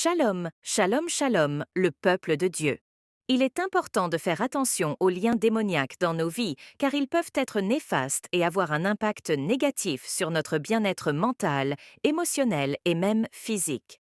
Shalom, shalom, shalom, le peuple de Dieu. Il est important de faire attention aux liens démoniaques dans nos vies car ils peuvent être néfastes et avoir un impact négatif sur notre bien-être mental, émotionnel et même physique.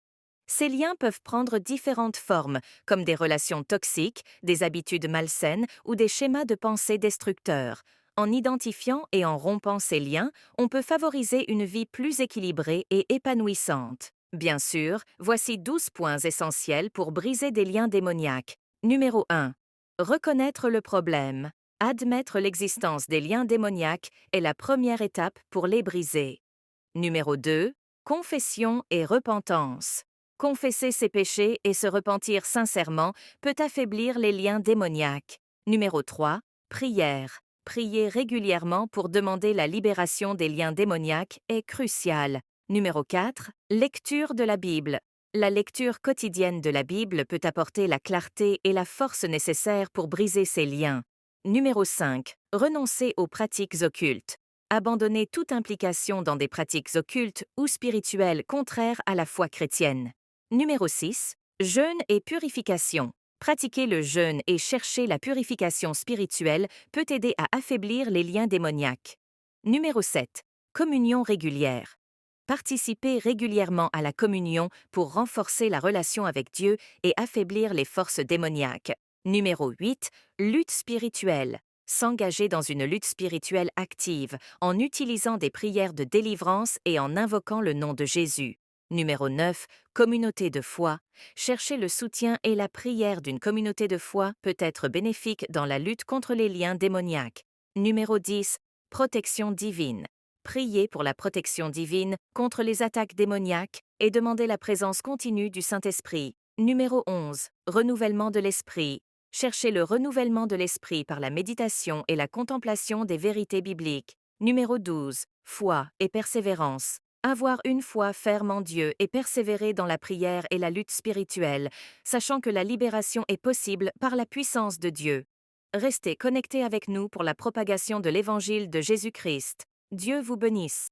Ces liens peuvent prendre différentes formes, comme des relations toxiques, des habitudes malsaines ou des schémas de pensée destructeurs. En identifiant et en rompant ces liens, on peut favoriser une vie plus équilibrée et épanouissante. Bien sûr, voici 12 points essentiels pour briser des liens démoniaques. Numéro 1. Reconnaître le problème. Admettre l'existence des liens démoniaques est la première étape pour les briser. Numéro 2. Confession et repentance. Confesser ses péchés et se repentir sincèrement peut affaiblir les liens démoniaques. Numéro 3. Prière. Prier régulièrement pour demander la libération des liens démoniaques est crucial. Numéro 4. Lecture de la Bible. La lecture quotidienne de la Bible peut apporter la clarté et la force nécessaires pour briser ces liens. Numéro 5. Renoncer aux pratiques occultes. Abandonner toute implication dans des pratiques occultes ou spirituelles contraires à la foi chrétienne. Numéro 6. Jeûne et purification. Pratiquer le jeûne et chercher la purification spirituelle peut aider à affaiblir les liens démoniaques. Numéro 7. Communion régulière. Participer régulièrement à la communion pour renforcer la relation avec Dieu et affaiblir les forces démoniaques. Numéro 8. Lutte spirituelle. S'engager dans une lutte spirituelle active en utilisant des prières de délivrance et en invoquant le nom de Jésus. Numéro 9. Communauté de foi. Chercher le soutien et la prière d'une communauté de foi peut être bénéfique dans la lutte contre les liens démoniaques. Numéro 10. Protection divine. Prier pour la protection divine contre les attaques démoniaques et demander la présence continue du Saint-Esprit. Numéro 11. Renouvellement de l'esprit. Chercher le renouvellement de l'esprit par la méditation et la contemplation des vérités bibliques. Numéro 12. Foi et persévérance. Avoir une foi ferme en Dieu et persévérer dans la prière et la lutte spirituelle, sachant que la libération est possible par la puissance de Dieu. Restez connectés avec nous pour la propagation de l'Évangile de Jésus-Christ. Dieu vous bénisse.